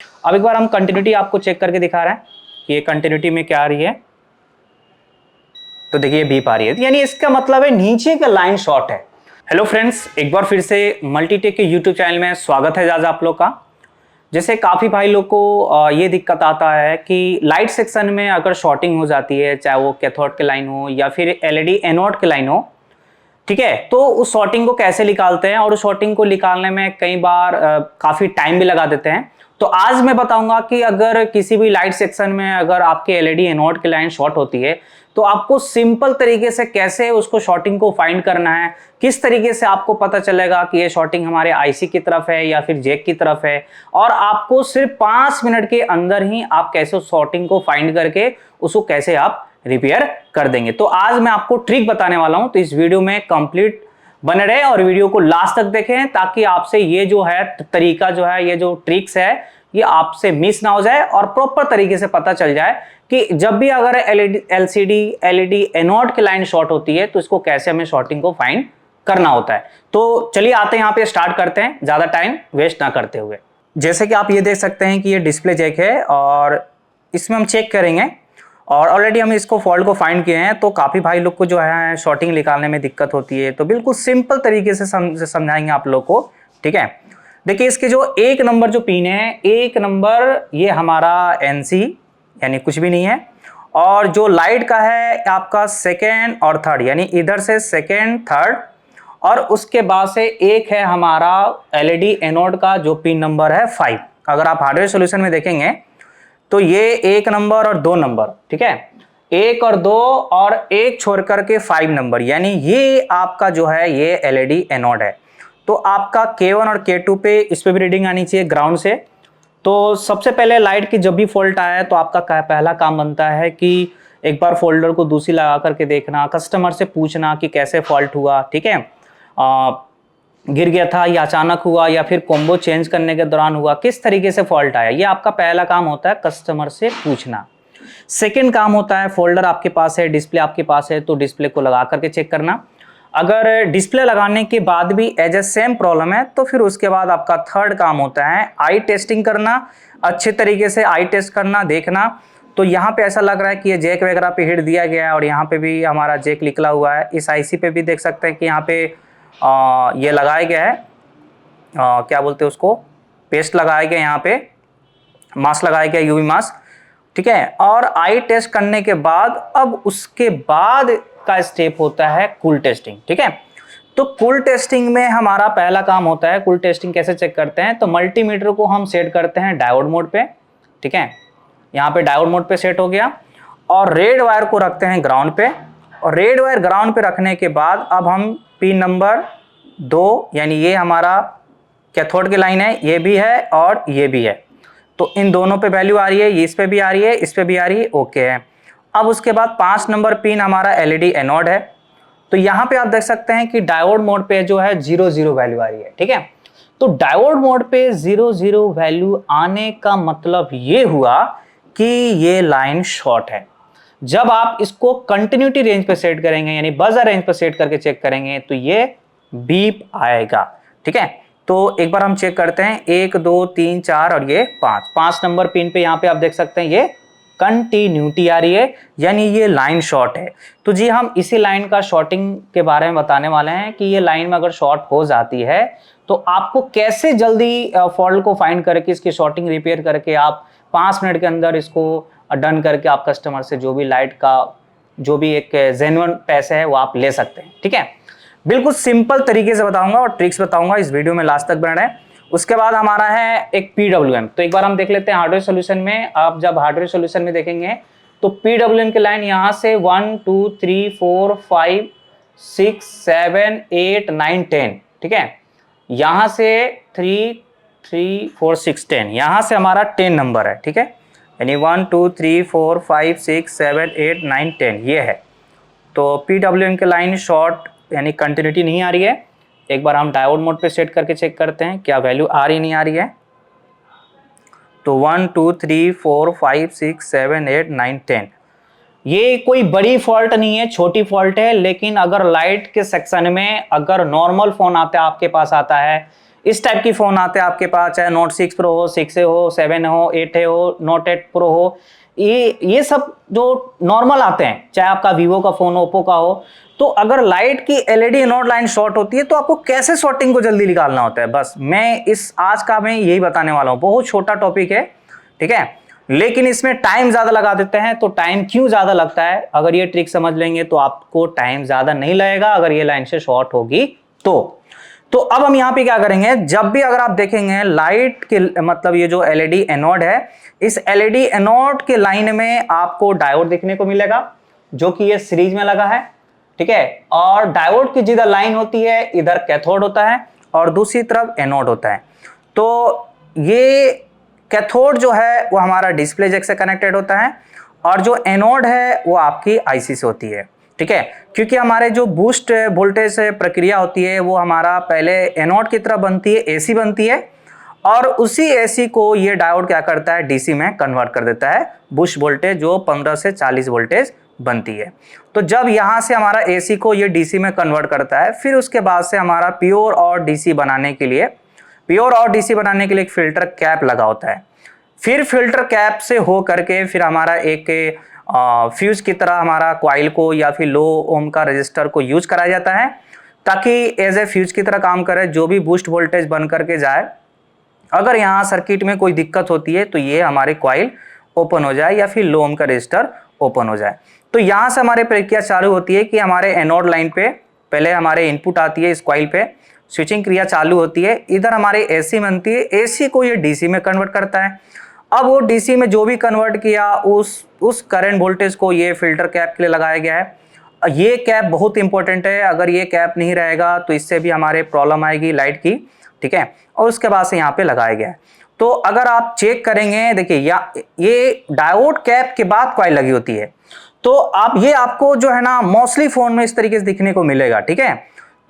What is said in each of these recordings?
अब एक बार हम कंटिन्यूटी आपको चेक करके दिखा रहे हैं कि ये कंटिन्यूटी में क्या आ रही है। तो देखिए बीप आ रही है, यानी इसका मतलब है नीचे का लाइन शॉर्ट है। हेलो फ्रेंड्स, एक बार फिर से मल्टीटेक के यूट्यूब चैनल में स्वागत है आप लोग का। जैसे काफ़ी भाई लोग को ये दिक्कत आता है कि लाइट सेक्शन में अगर शॉर्टिंग हो जाती है, चाहे वो कैथोड के लाइन हो या फिर एलईडी एनोड के लाइन हो, ठीक है, तो उस शॉर्टिंग को कैसे निकालते हैं और उस शॉर्टिंग को निकालने में कई बार काफ़ी टाइम भी लगा देते हैं। तो आज मैं बताऊंगा कि अगर किसी भी लाइट सेक्शन में अगर आपके एलईडी एनोड की लाइन शॉर्ट होती है तो आपको सिंपल तरीके से कैसे उसको शॉर्टिंग को फाइंड करना है, किस तरीके से आपको पता चलेगा कि ये शॉर्टिंग हमारे आईसी की तरफ है या फिर जैक की तरफ है, और आपको सिर्फ 5 मिनट के अंदर ही आप कैसे उस शॉर्टिंग को फाइंड करके उसको कैसे आप रिपेयर कर देंगे। तो आज मैं आपको ट्रिक बताने वाला हूं, तो इस वीडियो में कंप्लीट बने रहे और वीडियो को लास्ट तक देखें ताकि आपसे ये जो है तरीका जो है, ये जो ट्रिक्स है, ये आपसे मिस ना हो जाए और प्रॉपर तरीके से पता चल जाए कि जब भी अगर एलसीडी एलईडी एनोड की लाइन शॉर्ट होती है तो इसको कैसे हमें शॉर्टिंग को फाइंड करना होता है। तो चलिए आते हैं, यहाँ पे स्टार्ट करते हैं ज्यादा टाइम वेस्ट ना करते हुए। जैसे कि आप ये देख सकते हैं कि ये डिस्प्ले जैक है और इसमें हम चेक करेंगे और ऑलरेडी हम इसको फॉल्ट को फाइंड किए हैं। तो काफ़ी भाई लोग को जो है शॉर्टिंग निकालने में दिक्कत होती है, तो बिल्कुल सिंपल तरीके से समझाएंगे आप लोग को, ठीक है। देखिए इसके जो एक नंबर जो पिन है, एक नंबर ये हमारा एनसी यानी कुछ भी नहीं है, और जो लाइट का है आपका सेकेंड और थर्ड, यानी इधर से सेकेंड थर्ड, और उसके बाद से एक है हमारा एलईडी एनोड का जो पिन नंबर है 5। अगर आप हार्डवेयर सॉल्यूशन में देखेंगे तो ये एक नंबर और 2 नंबर, ठीक है, एक और 2 और एक छोड़ करके 5 नंबर, यानी ये आपका जो है ये एलईडी एनोड है। तो आपका K1 और K2 पे इस पे भी रीडिंग आनी चाहिए ग्राउंड से। तो सबसे पहले लाइट की जब भी फॉल्ट आया तो आपका पहला काम बनता है कि एक बार फोल्डर को दूसरी लगा करके देखना, कस्टमर से पूछना कि कैसे फॉल्ट हुआ, ठीक है, गिर गया था या अचानक हुआ या फिर कॉम्बो चेंज करने के दौरान हुआ, किस तरीके से फॉल्ट आया, ये आपका पहला काम होता है कस्टमर से पूछना। सेकंड काम होता है फोल्डर आपके पास है, डिस्प्ले आपके पास है, तो डिस्प्ले को लगा करके चेक करना। अगर डिस्प्ले लगाने के बाद भी एज ए सेम प्रॉब्लम है तो फिर उसके बाद आपका थर्ड काम होता है आई टेस्टिंग करना, अच्छे तरीके से आई टेस्ट करना, देखना। तो यहाँ पे ऐसा लग रहा है कि ये जैक वगैरह पे हिट दिया गया है और यहाँ पे भी हमारा जैक निकला हुआ है। इस आईसी पे भी देख सकते हैं कि यहाँ पे ये लगाया गया है, क्या बोलते हैं उसको, पेस्ट लगाया गया, यहाँ पे मास्क लगाया गया, यूवी मास्क, ठीक है। और आई टेस्ट करने के बाद अब उसके बाद का स्टेप होता है कूल टेस्टिंग, ठीक है। तो कूल टेस्टिंग में हमारा पहला काम होता है, कूल टेस्टिंग कैसे चेक करते हैं, तो मल्टीमीटर को हम सेट करते हैं डायोड मोड पे, ठीक है, यहाँ पे डायोड मोड पे सेट हो गया, और रेड वायर को रखते हैं ग्राउंड पे, और रेड वायर ग्राउंड पे रखने के बाद अब हम पिन नंबर 2, यानी ये हमारा कैथोड की लाइन है, ये भी है और ये भी है, तो इन दोनों पे वैल्यू आ रही है, ये इस पे भी आ रही है, इस पे भी आ रही है, ओके है। अब उसके बाद 5 नंबर पिन हमारा एलईडी एनोड है, तो यहाँ पे आप देख सकते हैं कि डायोड मोड पे जो है 0 वैल्यू आ रही है, ठीक है। तो डायोड मोड पे 0 वैल्यू आने का मतलब ये हुआ कि ये लाइन शॉर्ट है। जब आप इसको कंटिन्यूटी रेंज पे सेट करेंगे, यानी बजर रेंज पे सेट करके चेक करेंगे, तो ये बीप आएगा, ठीक है। तो एक बार हम चेक करते हैं, 1 2 3 4 और ये 5 नंबर पिन पे यहाँ पे आप देख सकते हैं ये कंटिन्यूटी आ रही है, यानी ये लाइन शॉर्ट है। तो जी हम इसी लाइन का शॉर्टिंग के बारे में बताने वाले हैं कि ये लाइन में अगर शॉर्ट हो जाती है तो आपको कैसे जल्दी फॉल्ट को फाइंड करके इसकी शॉर्टिंग रिपेयर करके आप 5 मिनट के अंदर इसको डन करके आप कस्टमर से जो भी लाइट का जो भी एक जेन्युइन पैसे है वो आप ले सकते हैं, ठीक है। बिल्कुल सिंपल तरीके से बताऊंगा और ट्रिक्स बताऊंगा, इस वीडियो में लास्ट तक बने रहें। उसके बाद हमारा है एक PWM, तो एक बार हम देख लेते हैं हार्डवेयर सॉल्यूशन में। आप जब हार्डवेयर सॉल्यूशन में देखेंगे तो PWM की लाइन यहाँ से 1 2 3 4 5 6 7 8 9 10, ठीक है, यहाँ से 3 3 4 6 10, यहाँ से हमारा 10 नंबर है, ठीक है, यानी 1 2 3 4 5 6 7 8 9 10 ये है। तो PWM की लाइन शॉर्ट यानी कंटिन्यूटी नहीं आ रही है। एक बार हम डायोड मोड पे सेट करके चेक करते हैं क्या वैल्यू आ रही नहीं आ रही है। तो 1 2 3 4 5 6 7 8 9 10, ये कोई बड़ी फॉल्ट नहीं है, छोटी फॉल्ट है। लेकिन अगर लाइट के सेक्शन में अगर नॉर्मल फोन आता है आपके पास आता है इस टाइप की फोन आते हैं आपके पास, चाहे नोट 6 प्रो हो, 6 हो, 7 हो, 8 हो, नोट 8 प्रो हो, ये सब जो नॉर्मल आते हैं, चाहे आपका वीवो का फोन, ओप्पो का हो। तो अगर लाइट की एलईडी एनोड लाइन शॉर्ट होती है तो आपको कैसे शॉर्टिंग को जल्दी निकालना होता है, बस मैं इस आज का मैं यही बताने वाला हूं। बहुत छोटा टॉपिक है, ठीक है, लेकिन इसमें टाइम ज्यादा लगा देते हैं। तो टाइम क्यों ज्यादा लगता है, अगर ये ट्रिक समझ लेंगे तो आपको टाइम ज्यादा नहीं लगेगा अगर ये लाइन से शॉर्ट होगी तो अब हम यहां पे क्या करेंगे, जब भी अगर आप देखेंगे लाइट के मतलब ये जो एलईडी एनोड है, इस एलईडी एनोड के लाइन में आपको डायोड देखने को मिलेगा जो कि ये सीरीज में लगा है, ठीक है। और डायोड की जिधर लाइन होती है इधर कैथोड होता है और दूसरी तरफ एनोड होता है। तो ये कैथोड जो है वो हमारा डिस्प्ले जैक से कनेक्टेड होता है और जो एनोड है वो आपकी आईसी से होती है, ठीक है। क्योंकि हमारे जो बूस्ट वोल्टेज प्रक्रिया होती है वो हमारा पहले एनोड की तरफ बनती है, एसी बनती है, और उसी एसी को ये डायोड क्या करता है, डीसी में कन्वर्ट कर देता है, बूस्ट वोल्टेज जो 15 से 40 वोल्टेज बनती है। तो जब यहां से हमारा एसी को ये डीसी में कन्वर्ट करता है, फिर उसके बाद से हमारा प्योर और डीसी बनाने के लिए एक फिल्टर कैप लगा होता है। फिर फिल्टर कैप से हो करके फिर हमारा एक फ्यूज की तरह हमारा कॉइल को या फिर लो ओम का रजिस्टर को यूज कराया जाता है ताकि एज ए फ्यूज की तरह काम करे, जो भी बूस्ट वोल्टेज बन करके जाए, अगर यहाँ सर्किट में कोई दिक्कत होती है तो ये हमारे कॉइल ओपन हो जाए या फिर लो ओम का रजिस्टर ओपन हो जाए। तो यहाँ से हमारे प्रक्रिया चालू होती है कि हमारे एनोड लाइन पे पहले हमारे इनपुट आती है, इस कॉइल पे स्विचिंग क्रिया चालू होती है, इधर हमारी एसी बनती है, एसी को ये डीसी में कन्वर्ट करता है। अब वो डीसी में जो भी कन्वर्ट किया उस करंट वोल्टेज को ये फिल्टर कैप के लिए लगाया गया है। ये कैप बहुत इंपॉर्टेंट है, अगर ये कैप नहीं रहेगा तो इससे भी हमारे प्रॉब्लम आएगी लाइट की, ठीक है। और उसके बाद से यहाँ पे लगाया गया है। तो अगर आप चेक करेंगे, देखिए ये डायोड कैप के बाद कॉइल लगी होती है, तो ये आपको जो है ना मोस्टली फोन में इस तरीके से दिखने को मिलेगा, ठीक है।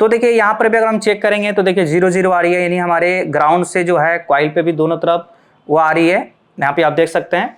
तो देखिए यहाँ पर भी अगर हम चेक करेंगे तो देखिए 0 आ रही है, यानी हमारे ग्राउंड से जो है कॉइल पे भी दोनों तरफ वो आ रही है, यहाँ पे आप देख सकते हैं।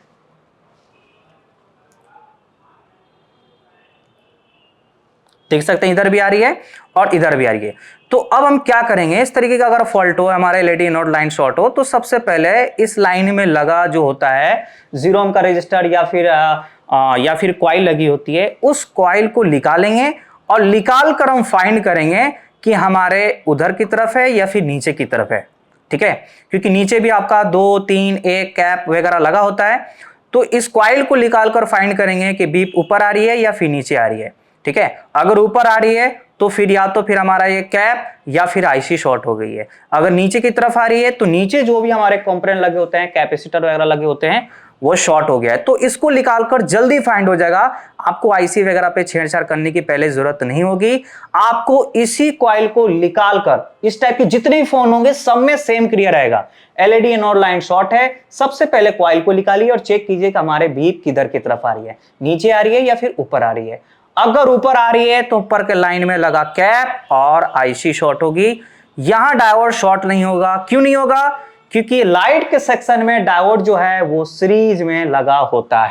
इधर भी आ रही है और इधर भी आ रही है। तो अब हम क्या करेंगे, इस तरीके का अगर फॉल्ट हो, हमारे एलईडी एनोड लाइन शॉर्ट हो, तो सबसे पहले इस लाइन में लगा जो होता है 0 ओम का रजिस्टर या फिर कॉइल लगी होती है, उस कॉइल को निकालेंगे और निकाल कर हम फाइंड करेंगे कि हमारे उधर की तरफ है या फिर नीचे की तरफ है, ठीक है। क्योंकि नीचे भी आपका 2, 3, 1 कैप वगैरह लगा होता है। तो इस कॉइल को निकाल कर फाइंड करेंगे कि बीप ऊपर आ रही है या फिर नीचे आ रही है, ठीक है। अगर ऊपर आ रही है तो फिर या तो फिर हमारा ये कैप या फिर आईसी शॉर्ट हो गई है। अगर नीचे की तरफ आ रही है तो नीचे जो भी हमारे कंपोनेंट लगे होते हैं, कैपेसिटर वगैरह लगे होते हैं, वो शॉर्ट हो गया है। तो इसको निकालकर जल्दी फाइंड हो जाएगा, आपको आईसी वगैरह पे छेड़छाड़ करने की पहले जरूरत नहीं होगी। आपको इसी कॉइल को निकालकर इस टाइप के जितने भी फोन होंगे सब में सेम क्रिया रहेगा। एलईडी एनोड लाइन शॉर्ट है, सबसे पहले कॉइल को निकालिए और चेक कीजिए कि हमारे बीप किधर की तरफ आ रही है, नीचे आ रही है या फिर ऊपर आ रही है। अगर ऊपर आ रही है तो ऊपर के लाइन में लगा कैप और आईसी शॉर्ट होगी। यहां डायोड शॉर्ट नहीं होगा। क्यों नहीं होगा? क्योंकि लाइट के सेक्शन में डायोड जो है वो सीरीज में लगा होता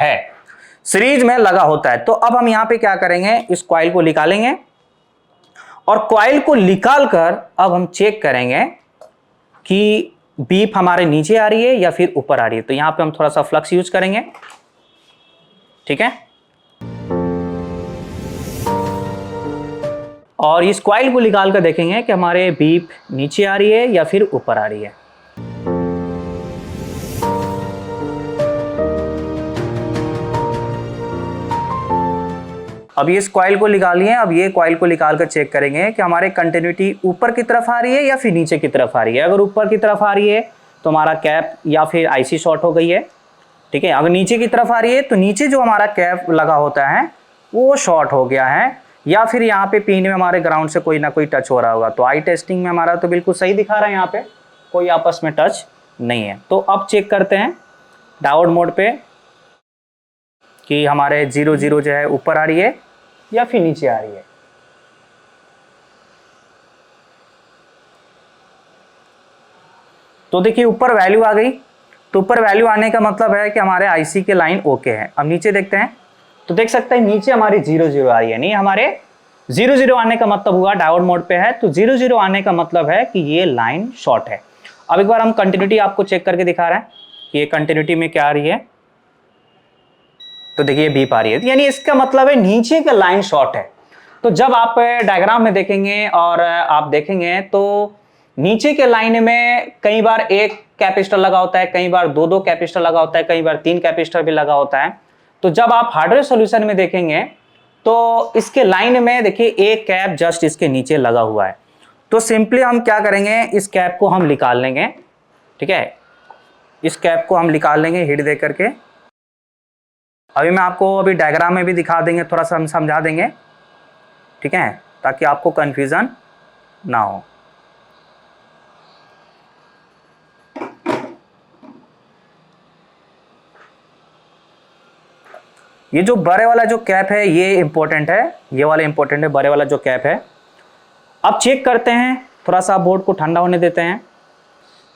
है, तो अब हम यहां पे क्या करेंगे, इस कॉइल को निकालेंगे और कॉइल को निकालकर अब हम चेक करेंगे कि बीप हमारे नीचे आ रही है या फिर ऊपर आ रही है। तो यहां पे हम थोड़ा सा फ्लक्स यूज करेंगे, ठीक है। और इस कॉइल को निकाल कर देखेंगे कि हमारे बीप नीचे आ रही है या फिर ऊपर आ रही है। अब इस कॉइल को निकालिए। अब ये कॉइल को निकाल कर चेक करेंगे कि हमारे कंटिन्यूटी ऊपर की तरफ आ रही है या फिर नीचे की तरफ आ रही है। अगर ऊपर की तरफ आ रही है तो हमारा कैप या फिर आईसी शॉर्ट हो गई है, ठीक है। अगर नीचे की तरफ आ रही है तो नीचे जो हमारा कैप लगा होता है वो शॉर्ट हो गया है, या फिर यहाँ पे पिन में हमारे ग्राउंड से कोई ना कोई टच हो रहा होगा। तो आई टेस्टिंग में हमारा तो बिल्कुल सही दिखा रहा है, यहाँ पे कोई आपस में टच नहीं है। तो अब चेक करते हैं डायोड मोड पे कि हमारे 0 0 जो है ऊपर आ रही है या फिर नीचे आ रही है। तो देखिए ऊपर वैल्यू आ गई। तो ऊपर वैल्यू आने का मतलब है कि हमारे आईसी के लाइन ओके है। अब नीचे देखते हैं तो देख सकते हैं नीचे हमारी 0 0 आ रही है, नहीं हमारे जीरो जीरो आने का मतलब हुआ डायोड मोड पे है, तो जीरो जीरो आने का मतलब है कि ये लाइन शॉर्ट है। अब एक बार हम कंटिन्यूटी आपको चेक करके दिखा रहे हैं कि ये कंटिन्यूटी में क्या आ रही है, तो देखिए बीप आ रही है, यानी इसका मतलब है नीचे का लाइन शॉर्ट है। तो जब आप डायग्राम में देखेंगे और आप देखेंगे तो नीचे के लाइन में कई बार एक कैपेसिटर लगा होता है, कई बार दो दो कैपेसिटर लगा होता है, कई बार तीन कैपेसिटर भी लगा होता है। तो जब आप हार्डवेयर सॉल्यूशन में देखेंगे तो इसके लाइन में देखिए एक कैप जस्ट इसके नीचे लगा हुआ है। तो सिंपली हम क्या करेंगे, इस कैप को हम निकाल लेंगे, ठीक है, इस कैप को हम निकाल लेंगे हीट दे करके। अभी मैं आपको अभी डायग्राम में भी दिखा देंगे, थोड़ा सा हम समझा देंगे, ठीक है, ताकि आपको कंफ्यूजन ना हो। ये जो बड़े वाला जो कैप है ये इंपॉर्टेंट है, ये वाला इंपॉर्टेंट है, बड़े वाला जो कैप है। अब चेक करते हैं, थोड़ा सा बोर्ड को ठंडा होने देते हैं।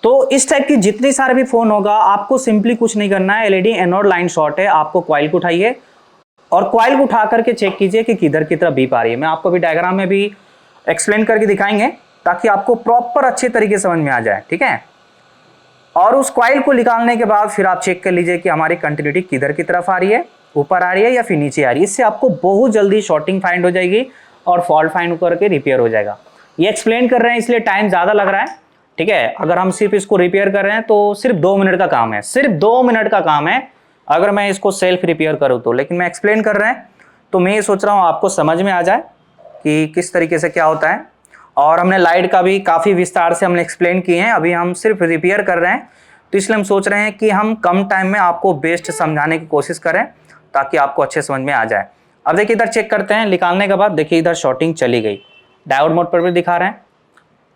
तो इस टाइप की जितनी सारे भी फोन होगा, आपको सिंपली कुछ नहीं करना है, एलईडी एनोड लाइन शॉर्ट है, आपको कॉइल को उठाइए और कॉइल को उठा करके चेक कीजिए कि किधर की तरफ बीप आ रही है। मैं आपको भी डायग्राम में भी एक्सप्लेन करके दिखाएंगे ताकि आपको प्रॉपर अच्छे तरीके से समझ में आ जाए, ठीक है। और उस कॉइल को निकालने के बाद फिर आप चेक कर लीजिए कि हमारी कंटिन्यूटी किधर की तरफ आ रही है, ऊपर आ रही है या फिर नीचे आ रही है। इससे आपको बहुत जल्दी शॉर्टिंग फाइंड हो जाएगी और फॉल्ट फाइंड करके रिपेयर हो जाएगा। ये एक्सप्लेन कर रहे हैं इसलिए टाइम ज़्यादा लग रहा है, ठीक है। अगर हम सिर्फ इसको रिपेयर कर रहे हैं तो सिर्फ 2 मिनट का काम है, सिर्फ 2 मिनट का काम है अगर मैं इसको सेल्फ रिपेयर करूँ तो। लेकिन मैं एक्सप्लेन कर रहे हैं तो मैं ये सोच रहा हूँ आपको समझ में आ जाए कि किस तरीके से क्या होता है। और हमने लाइट का भी काफ़ी विस्तार से हमने एक्सप्लेन किए हैं, अभी हम सिर्फ रिपेयर कर रहे हैं, तो इसलिए हम सोच रहे हैं कि हम कम टाइम में आपको बेस्ट समझाने की कोशिश करें ताकि आपको अच्छे समझ में आ जाए। अब देखिए इधर चेक करते हैं, निकालने के बाद देखिए इधर शॉर्टिंग चली गई, डायोड मोड पर भी दिखा रहे हैं,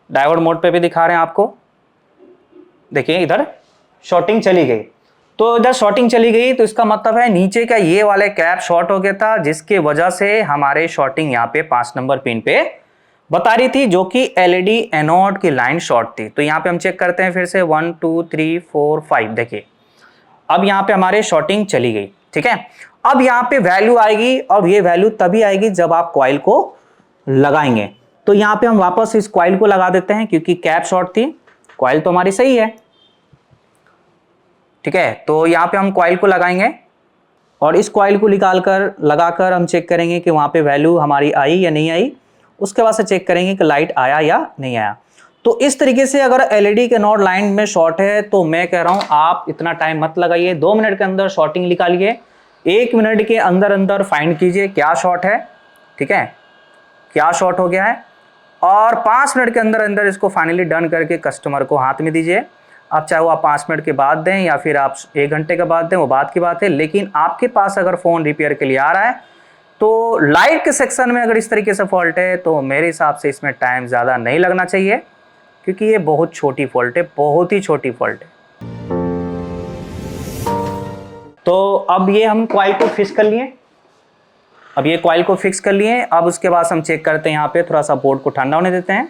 डायोड मोड पे भी दिखा रहे हैं आपको, देखिए इधर शॉर्टिंग चली गई। तो इधर शॉर्टिंग चली गई तो इसका मतलब है नीचे का ये वाले कैप शॉर्ट हो गया था, जिसके वजह से हमारे शॉर्टिंग यहाँ पे 5 नंबर पिन पे बता रही थी, जो कि एलईडी एनोड की लाइन शॉर्ट थी। तो यहाँ पे हम चेक करते हैं फिर से 1 2 3 4 5, देखिए अब यहाँ पे हमारे शॉर्टिंग चली गई, ठीक है। अब यहाँ पे वैल्यू आएगी और ये वैल्यू तभी आएगी जब आप कॉइल को लगाएंगे। तो यहाँ पे हम वापस इस कॉइल को लगा देते हैं क्योंकि कैप शॉर्ट थी, कॉइल तो हमारी सही है, ठीक है। तो यहाँ पे हम कॉइल को लगाएंगे और इस कॉइल को निकालकर लगाकर हम चेक करेंगे कि वहाँ पे वैल्यू हमारी आई या नहीं आई। उसके बाद से चेक करेंगे कि लाइट आया या नहीं आया। तो इस तरीके से अगर एलईडी के नोड लाइन में शॉर्ट है तो मैं कह रहा हूँ आप इतना टाइम मत लगाइए, 2 मिनट के अंदर शॉर्टिंग निकालिए, 1 मिनट के अंदर अंदर फाइंड कीजिए क्या शॉर्ट है, ठीक है, क्या शॉर्ट हो गया है, और 5 मिनट के अंदर अंदर इसको फाइनली डन करके कस्टमर को हाथ में दीजिए। अब चाहे वो आप 5 मिनट के बाद दें या फिर आप 1 घंटे के बाद दें, वो बात की बात है। लेकिन आपके पास अगर फ़ोन रिपेयर के लिए आ रहा है तो लाइट के सेक्शन में अगर इस तरीके से फॉल्ट है तो मेरे हिसाब से इसमें टाइम ज़्यादा नहीं लगना चाहिए, क्योंकि ये बहुत छोटी फॉल्ट है, बहुत ही छोटी फॉल्ट है। तो अब ये हम कॉइल को फिक्स कर लिए, अब ये कॉइल को फिक्स कर लिए। अब उसके बाद हम चेक करते हैं, यहाँ पे थोड़ा सा बोर्ड को ठंडा होने देते हैं,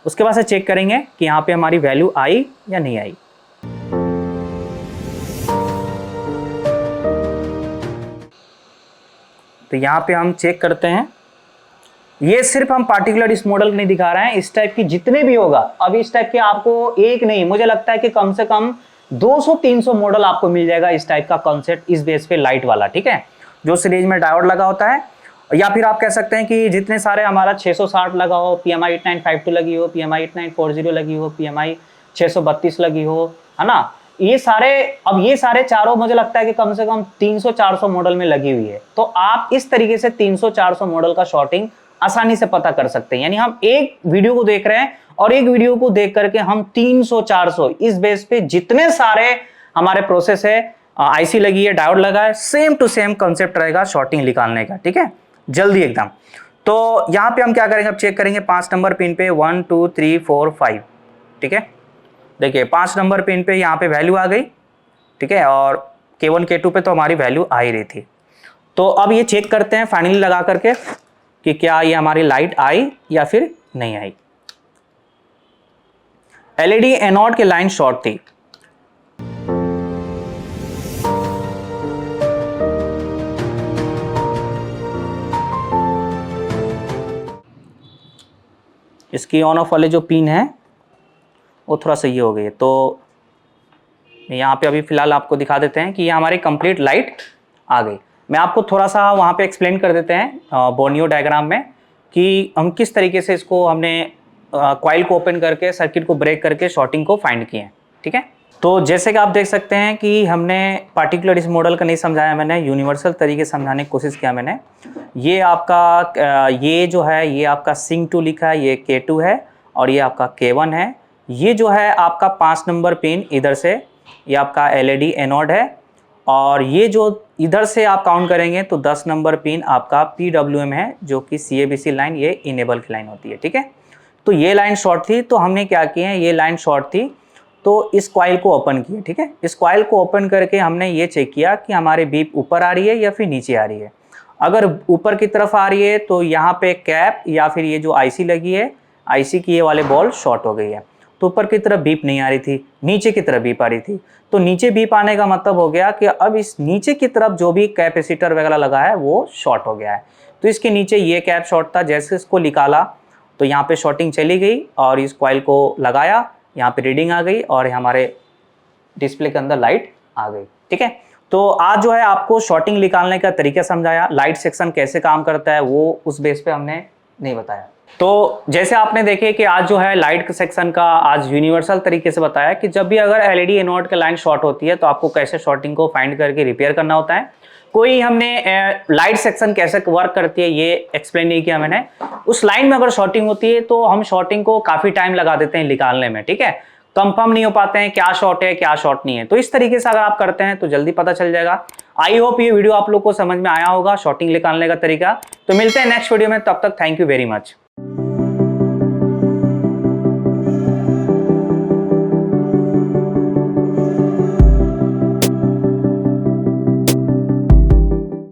उसके बाद से चेक करेंगे कि यहाँ पे हमारी वैल्यू आई या नहीं आई। तो यहाँ पे हम चेक करते हैं, ये सिर्फ हम पार्टिकुलर इस मॉडल नहीं दिखा रहे हैं, इस टाइप की जितने भी होगा, अब इस टाइप के आपको एक नहीं, मुझे लगता है कि कम से कम 200-300 मॉडल आपको मिल जाएगा इस टाइप का कॉन्सेप्ट, इस बेस पे लाइट वाला, ठीक है, जो सीरीज में डायोड लगा होता है। या फिर आप कह सकते हैं कि जितने सारे हमारा 660 लगा हो, PMI 8952 लगी हो, PMI 8940 लगी हो, PMI 632 लगी हो, है ना, ये सारे, अब ये सारे चारों मुझे लगता है कि कम से कम 300-400 मॉडल में लगी हुई है। तो आप इस तरीके से 300-400 मॉडल का शॉर्टिंग आसानी से पता कर सकते हैं। यानी हम एक वीडियो को देख रहे हैं और एक वीडियो को देख करके हम 300-400 इस बेस पे जितने सारे हमारे प्रोसेस है, आईसी लगी है, डायोड लगा है, सेम टू सेम कंसेप्ट रहेगा शॉर्टिंग निकालने का, ठीक है, जल्दी एकदम। तो यहाँ पे हम क्या करेंगे, अब चेक करेंगे 5 नंबर पिन पे 1 2 3 4 5, ठीक है, देखिए 5 नंबर पिन पे यहाँ पे वैल्यू आ गई, ठीक है, और K1 K2 पे तो हमारी वैल्यू आ ही रही थी। तो अब ये चेक करते हैं फाइनली लगा करके कि क्या ये हमारी लाइट आई या फिर नहीं आई। एलईडी एनोड की लाइन शॉर्ट थी, इसकी ऑन ऑफ वाले जो पिन है वो थोड़ा सा ये हो गई है। तो यहाँ पे अभी फिलहाल आपको दिखा देते हैं कि ये हमारी कंप्लीट लाइट आ गई। मैं आपको थोड़ा सा वहाँ पे एक्सप्लेन कर देते हैं बोर्नियो डायग्राम में कि हम किस तरीके से इसको हमने कॉइल को ओपन करके सर्किट को ब्रेक करके शॉर्टिंग को फाइंड किए हैं। ठीक है, तो जैसे कि आप देख सकते हैं कि हमने पार्टिकुलर इस मॉडल का नहीं समझाया, मैंने यूनिवर्सल तरीके से समझाने की कोशिश किया मैंने। ये आपका ये जो है ये आपका सिंक 2 लिखा है, ये K2 है और ये आपका K1 है। ये जो है आपका 5 नंबर पिन इधर से, ये आपका LED एनोड है और ये जो इधर से आप काउंट करेंगे तो 10 नंबर पिन आपका PWM है जो कि CABC लाइन ये इनेबल की लाइन होती है। ठीक है, तो ये लाइन शॉर्ट थी तो हमने क्या किया है, ये लाइन शॉर्ट थी तो इस कॉइल को ओपन किया। ठीक है, इस कॉइल को ओपन करके हमने ये चेक किया कि हमारी बीप ऊपर आ रही है या फिर नीचे आ रही है। अगर ऊपर की तरफ आ रही है तो यहाँ पे कैप या फिर ये जो आईसी लगी है, आईसी की ये वाले बॉल शॉर्ट हो गई है, तो ऊपर की तरफ बीप नहीं आ रही थी, नीचे की तरफ बीप आ रही थी। तो नीचे बीप आने का मतलब हो गया कि अब इस नीचे की तरफ जो भी कैपेसिटर वगैरह लगा है वो शॉर्ट हो गया है। तो इसके नीचे ये कैप शॉर्ट था, जैसे इसको निकाला तो यहाँ पे शॉर्टिंग चली गई और इस कॉइल को लगाया, यहाँ पे रीडिंग आ गई और हमारे डिस्प्ले के अंदर लाइट आ गई। ठीक है, तो आज जो है आपको शॉर्टिंग निकालने का तरीका समझाया, लाइट सेक्शन कैसे काम करता है वो उस बेस पे हमने नहीं बताया। तो जैसे आपने देखे कि आज जो है लाइट सेक्शन का आज यूनिवर्सल तरीके से बताया कि जब भी अगर LED एनोड की लाइन शॉर्ट होती है तो आपको कैसे शॉर्टिंग को फाइंड करके रिपेयर करना होता है। कोई हमने लाइट सेक्शन कैसे वर्क करती है ये एक्सप्लेन नहीं किया मैंने। उस लाइन में अगर शॉर्टिंग होती है तो हम शॉर्टिंग को काफी टाइम लगा देते हैं निकालने में। ठीक है, कंफर्म नहीं हो पाते हैं क्या शॉर्ट है क्या शॉर्ट नहीं है। तो इस तरीके से अगर आप करते हैं तो जल्दी पता चल जाएगा। आई होप ये वीडियो आप लोग को समझ में आया होगा शॉर्टिंग निकालने का तरीका। तो मिलते हैं नेक्स्ट वीडियो में, तब तक थैंक यू वेरी मच।